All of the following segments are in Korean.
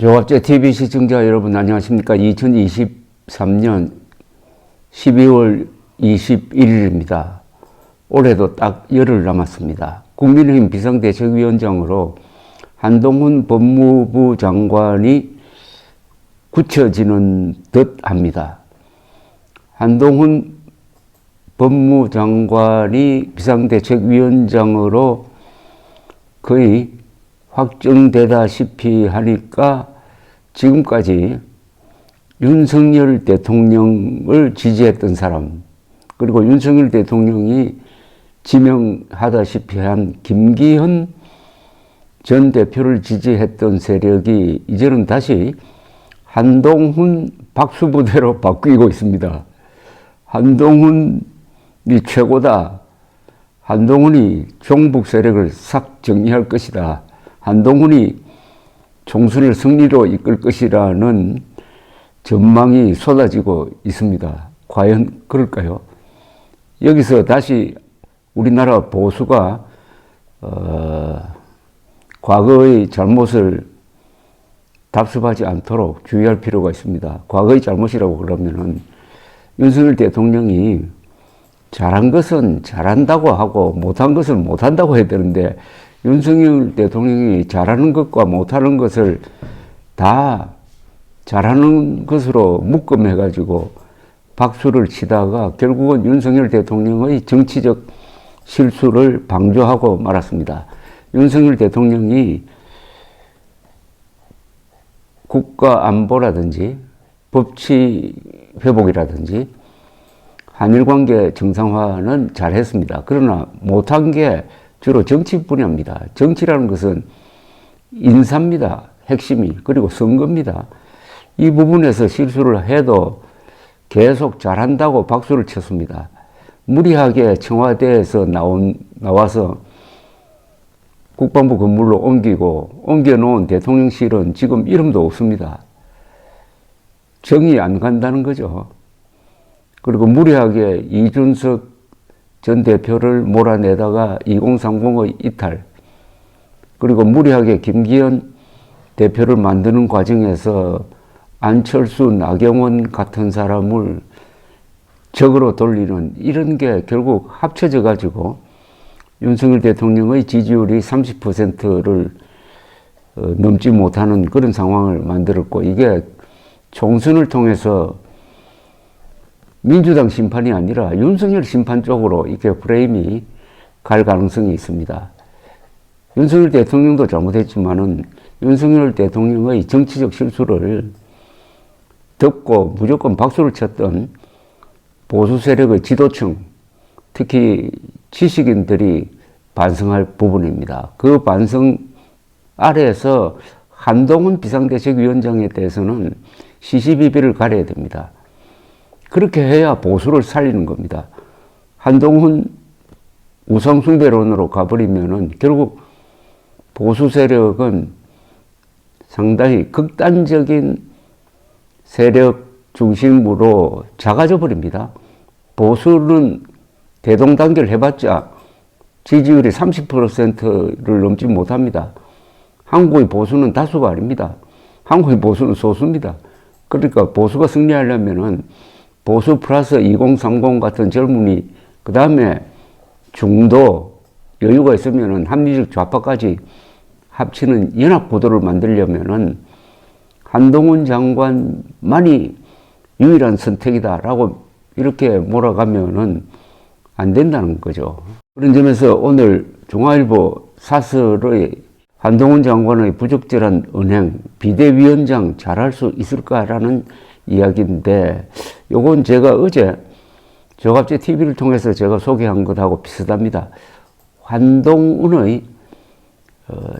조갑제 TV 시청자 여러분 안녕하십니까? 2023년 12월 21일입니다. 올해도 딱 열흘 남았습니다. 국민의힘 비상대책위원장으로 한동훈 법무부 장관이 굳혀지는 듯 합니다. 한동훈 법무장관이 비상대책위원장으로 거의 확정되다시피 하니까 지금까지 윤석열 대통령을 지지했던 사람, 그리고 윤석열 대통령이 지명하다시피 한 김기현 전 대표를 지지했던 세력이 이제는 다시 한동훈 박수부대로 바뀌고 있습니다. 한동훈이 최고다. 한동훈이 종북 세력을 싹 정리할 것이다. 한동훈이 총선을 승리로 이끌 것이라는 전망이 쏟아지고 있습니다. 과연 그럴까요? 여기서 다시 우리나라 보수가 과거의 잘못을 답습하지 않도록 주의할 필요가 있습니다. 과거의 잘못이라고 그러면은 윤석열 대통령이 잘한 것은 잘한다고 하고 못한 것은 못한다고 해야 되는데, 윤석열 대통령이 잘하는 것과 못하는 것을 다 잘하는 것으로 묶음해가지고 박수를 치다가 결국은 윤석열 대통령의 정치적 실수를 방조하고 말았습니다. 윤석열 대통령이 국가 안보라든지 법치 회복이라든지 한일 관계 정상화는 잘했습니다. 그러나 못한 게 주로 정치 분야입니다. 정치라는 것은 인사입니다. 핵심이. 그리고 선거입니다. 이 부분에서 실수를 해도 계속 잘한다고 박수를 쳤습니다. 무리하게 청와대에서 나와서 국방부 건물로 옮겨놓은 대통령실은 지금 이름도 없습니다. 정이 안 간다는 거죠. 그리고 무리하게 이준석 전 대표를 몰아내다가 2030의 이탈, 그리고 무리하게 김기현 대표를 만드는 과정에서 안철수, 나경원 같은 사람을 적으로 돌리는 이런 게 결국 합쳐져 가지고 윤석열 대통령의 지지율이 30%를 넘지 못하는 그런 상황을 만들었고, 이게 총선을 통해서 민주당 심판이 아니라 윤석열 심판 쪽으로 이렇게 프레임이 갈 가능성이 있습니다. 윤석열 대통령도 잘못했지만은 윤석열 대통령의 정치적 실수를 덮고 무조건 박수를 쳤던 보수 세력의 지도층, 특히 지식인들이 반성할 부분입니다. 그 반성 아래에서 한동훈 비상대책위원장에 대해서는 시시비비를 가려야 됩니다. 그렇게 해야 보수를 살리는 겁니다. 한동훈 우상숭배론으로 가버리면은 결국 보수 세력은 상당히 극단적인 세력 중심으로 작아져 버립니다. 보수는 대동단결 해봤자 지지율이 30%를 넘지 못합니다. 한국의 보수는 다수가 아닙니다. 한국의 보수는 소수입니다. 그러니까 보수가 승리하려면은 보수 플러스 2030 같은 젊은이, 그 다음에 중도, 여유가 있으면은 합리적 좌파까지 합치는 연합구도를 만들려면은 한동훈 장관만이 유일한 선택이다라고 이렇게 몰아가면은 안 된다는 거죠. 그런 점에서 오늘 중앙일보 사설의 한동훈 장관의 부적절한 은행, 비대위원장 잘할 수 있을까라는 이야기인데, 요건 제가 어제 조갑제 TV를 통해서 제가 소개한 것하고 비슷합니다. 한동훈의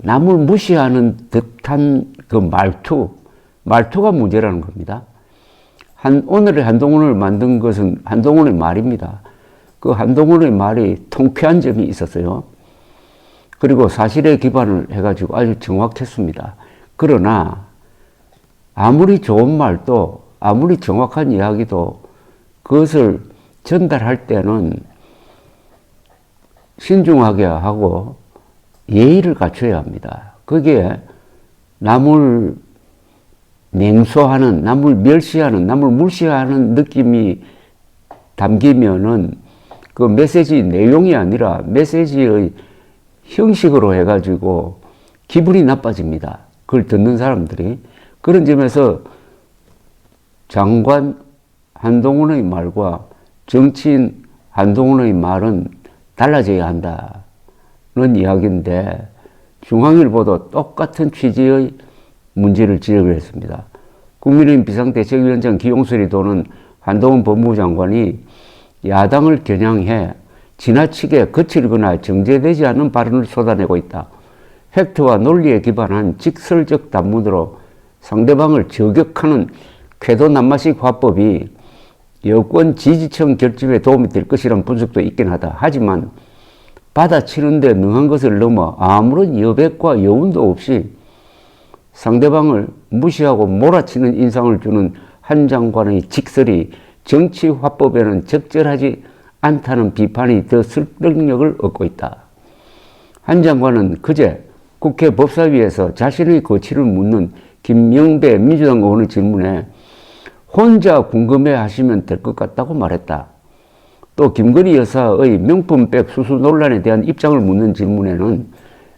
남을 무시하는 듯한 그 말투가 문제라는 겁니다. 오늘의 한동훈을 만든 것은 한동훈의 말입니다. 그 한동훈의 말이 통쾌한 점이 있었어요. 그리고 사실에 기반을 해가지고 아주 정확했습니다. 그러나 아무리 좋은 말도, 아무리 정확한 이야기도 그것을 전달할 때는 신중하게 하고 예의를 갖춰야 합니다. 거기에 남을 냉소하는, 남을 멸시하는, 남을 무시하는 느낌이 담기면은 그 메시지 내용이 아니라 메시지의 형식으로 해가지고 기분이 나빠집니다. 그걸 듣는 사람들이. 그런 점에서 장관 한동훈의 말과 정치인 한동훈의 말은 달라져야 한다는 이야기인데, 중앙일보도 똑같은 취지의 문제를 지적을 했습니다. 국민의힘 비상대책위원장 기용설이 도는 한동훈 법무부 장관이 야당을 겨냥해 지나치게 거칠거나 정제되지 않은 발언을 쏟아내고 있다. 팩트와 논리에 기반한 직설적 단문으로 상대방을 저격하는 쾌도난마식 화법이 여권 지지층 결집에 도움이 될 것이라는 분석도 있긴 하다. 하지만 받아치는 데 능한 것을 넘어 아무런 여백과 여운도 없이 상대방을 무시하고 몰아치는 인상을 주는 한 장관의 직설이 정치 화법에는 적절하지 않다는 비판이 더 설득력을 얻고 있다. 한 장관은 그제 국회 법사위에서 자신의 거취를 묻는 김명배 민주당 의원의 질문에 혼자 궁금해 하시면 될 것 같다고 말했다. 또 김건희 여사의 명품백 수수 논란에 대한 입장을 묻는 질문에는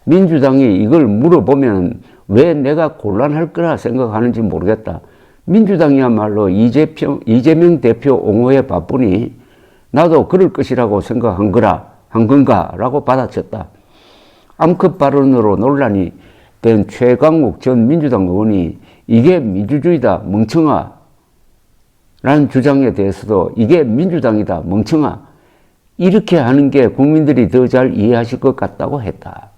민주당이 이걸 물어보면 왜 내가 곤란할 거라 생각하는지 모르겠다. 민주당이야말로 이재명 대표 옹호에 바쁘니 나도 그럴 것이라고 생각한 건가라고 받아쳤다. 암컷 발언으로 논란이 된 최강욱 전 민주당 의원이 이게 민주주의다 멍청아 라는 주장에 대해서도 이게 민주당이다 멍청아 이렇게 하는 게 국민들이 더 잘 이해하실 것 같다고 했다.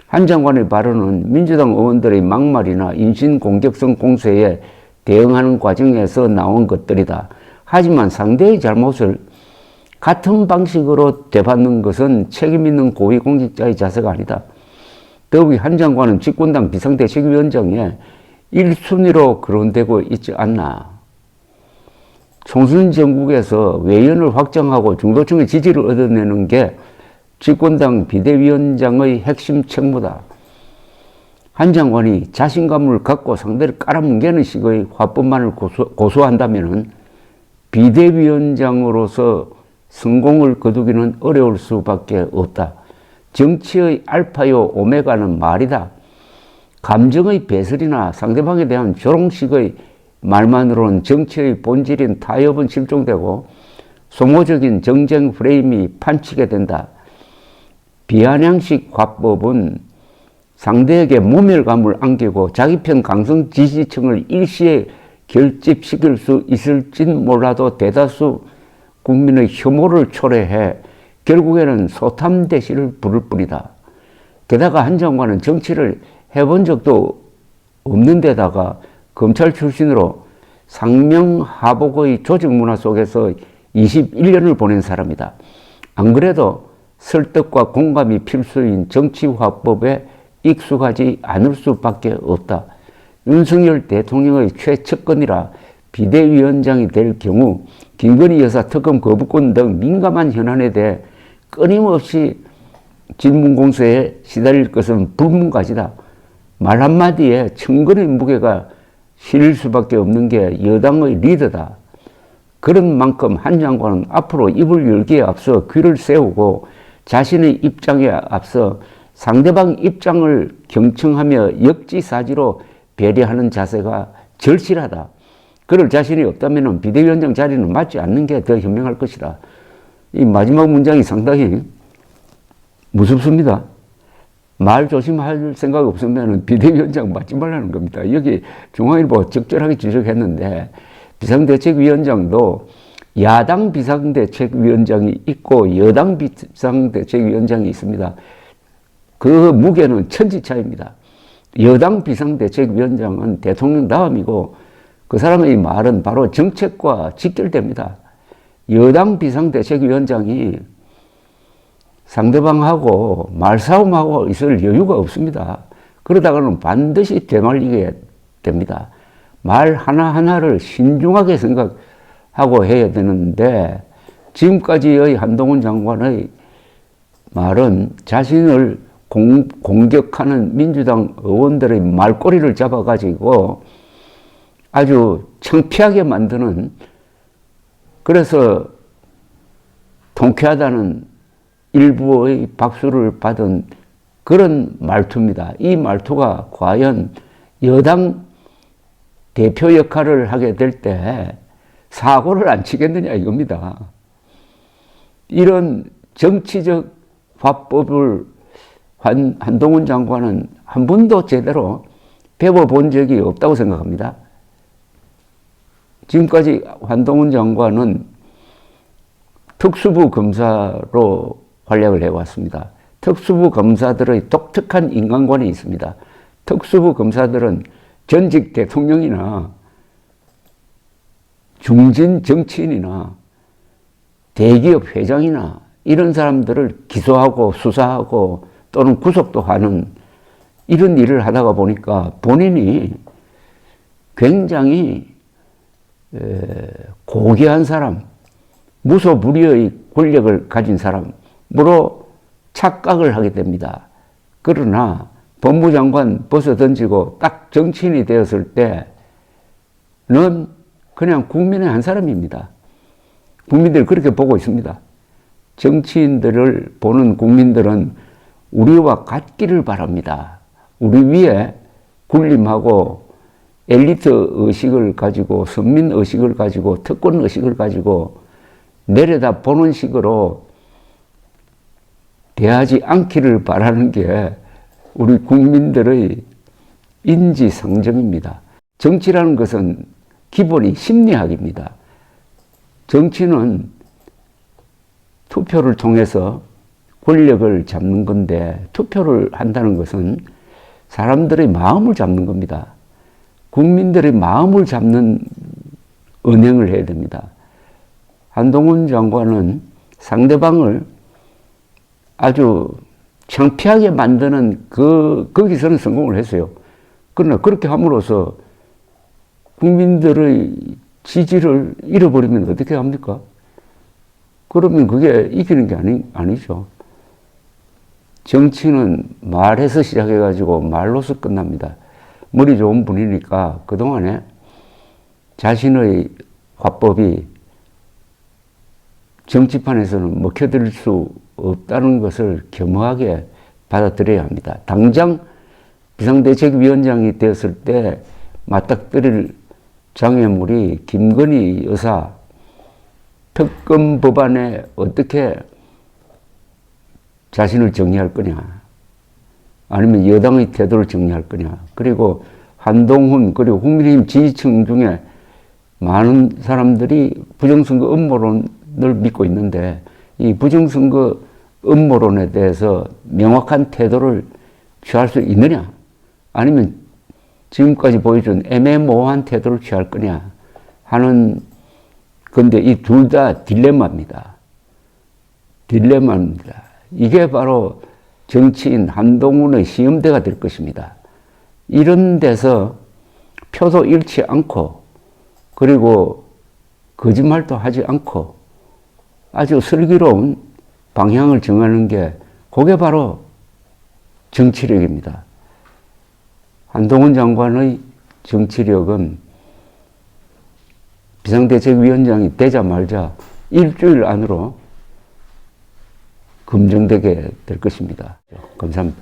한 장관의 발언은 민주당 의원들의 막말이나 인신공격성 공세에 대응하는 과정에서 나온 것들이다. 하지만 상대의 잘못을 같은 방식으로 되받는 것은 책임있는 고위공직자의 자세가 아니다. 더욱이 한 장관은 집권당 비상대책위원장에 1순위로 거론되고 있지 않나. 총선 전국에서 외연을 확장하고 중도층의 지지를 얻어내는 게 집권당 비대위원장의 핵심 책무다. 한 장관이 자신감을 갖고 상대를 깔아뭉개는 식의 화법만을 고수한다면 비대위원장으로서 성공을 거두기는 어려울 수밖에 없다. 정치의 알파요 오메가는 말이다. 감정의 배설이나 상대방에 대한 조롱식의 말만으로는 정치의 본질인 타협은 실종되고 소모적인 정쟁 프레임이 판치게 된다. 비아냥식 화법은 상대에게 모멸감을 안기고 자기 편 강성 지지층을 일시에 결집시킬 수 있을진 몰라도 대다수 국민의 혐오를 초래해 결국에는 소탐대시를 부를 뿐이다. 게다가 한 장관은 정치를 해본 적도 없는 데다가 검찰 출신으로 상명하복의 조직문화 속에서 21년을 보낸 사람이다. 안 그래도 설득과 공감이 필수인 정치화법에 익숙하지 않을 수밖에 없다. 윤석열 대통령의 최측근이라 비대위원장이 될 경우 김건희 여사 특검 거부권 등 민감한 현안에 대해 끊임없이 질문 공세에 시달릴 것은 불문가지다. 말 한마디에 천근의 무게가 실릴 수밖에 없는 게 여당의 리더다. 그런 만큼 한 장관은 앞으로 입을 열기에 앞서 귀를 세우고 자신의 입장에 앞서 상대방 입장을 경청하며 역지사지로 배려하는 자세가 절실하다. 그럴 자신이 없다면 비대위원장 자리는 맞지 않는 게 더 현명할 것이다. 이 마지막 문장이 상당히 무섭습니다. 말 조심할 생각 없으면 비대위원장 맡지 말라는 겁니다. 여기 중앙일보 적절하게 지적했는데 비상대책위원장도 야당 비상대책위원장이 있고 여당 비상대책위원장이 있습니다. 그 무게는 천지차이입니다. 여당 비상대책위원장은 대통령 다음이고 그 사람의 말은 바로 정책과 직결됩니다. 여당 비상대책위원장이 상대방하고 말싸움하고 있을 여유가 없습니다. 그러다가는 반드시 되말리게 됩니다. 말 하나하나를 신중하게 생각하고 해야 되는데 지금까지의 한동훈 장관의 말은 자신을 공격하는 민주당 의원들의 말꼬리를 잡아가지고 아주 창피하게 만드는, 그래서 통쾌하다는 일부의 박수를 받은 그런 말투입니다. 이 말투가 과연 여당 대표 역할을 하게 될 때 사고를 안 치겠느냐 이겁니다. 이런 정치적 화법을 한동훈 장관은 한 번도 제대로 배워본 적이 없다고 생각합니다. 지금까지 한동훈 장관은 특수부 검사로 활약을 해왔습니다. 특수부 검사들의 독특한 인간관이 있습니다. 특수부 검사들은 전직 대통령이나 중진 정치인이나 대기업 회장이나 이런 사람들을 기소하고 수사하고 또는 구속도 하는 이런 일을 하다가 보니까 본인이 굉장히 고귀한 사람, 무소불위의 권력을 가진 사람으로 착각을 하게 됩니다. 그러나 법무장관 벗어던지고 딱 정치인이 되었을 때는 그냥 국민의 한 사람입니다. 국민들이 그렇게 보고 있습니다. 정치인들을 보는 국민들은 우리와 같기를 바랍니다. 우리 위에 군림하고 엘리트 의식을 가지고 선민 의식을 가지고 특권 의식을 가지고 내려다 보는 식으로 대하지 않기를 바라는 게 우리 국민들의 인지상정입니다. 정치라는 것은 기본이 심리학입니다. 정치는 투표를 통해서 권력을 잡는 건데 투표를 한다는 것은 사람들의 마음을 잡는 겁니다. 국민들의 마음을 잡는 언행을 해야 됩니다. 한동훈 장관은 상대방을 아주 창피하게 만드는 거기서는 성공을 했어요. 그러나 그렇게 함으로써 국민들의 지지를 잃어버리면 어떻게 합니까? 그러면 그게 이기는 게 아니죠. 정치는 말에서 시작해가지고 말로서 끝납니다. 머리 좋은 분이니까 그동안에 자신의 화법이 정치판에서는 먹혀들 수 없다는 것을 겸허하게 받아들여야 합니다. 당장 비상대책위원장이 되었을 때 맞닥뜨릴 장애물이 김건희 여사 특검 법안에 어떻게 자신을 정리할 거냐, 아니면 여당의 태도를 정리할 거냐, 그리고 한동훈 그리고 국민의힘 지지층 중에 많은 사람들이 부정선거 음모론을 믿고 있는데 이 부정선거 음모론에 대해서 명확한 태도를 취할 수 있느냐, 아니면 지금까지 보여준 애매모호한 태도를 취할 거냐 하는 건데 이 둘 다 딜레마입니다. 딜레마입니다. 이게 바로 정치인 한동훈의 시험대가 될 것입니다. 이런 데서 표도 잃지 않고 그리고 거짓말도 하지 않고 아주 슬기로운 방향을 정하는 게 그게 바로 정치력입니다. 한동훈 장관의 정치력은 비상대책위원장이 되자마자 일주일 안으로 검증되게 될 것입니다. 감사합니다.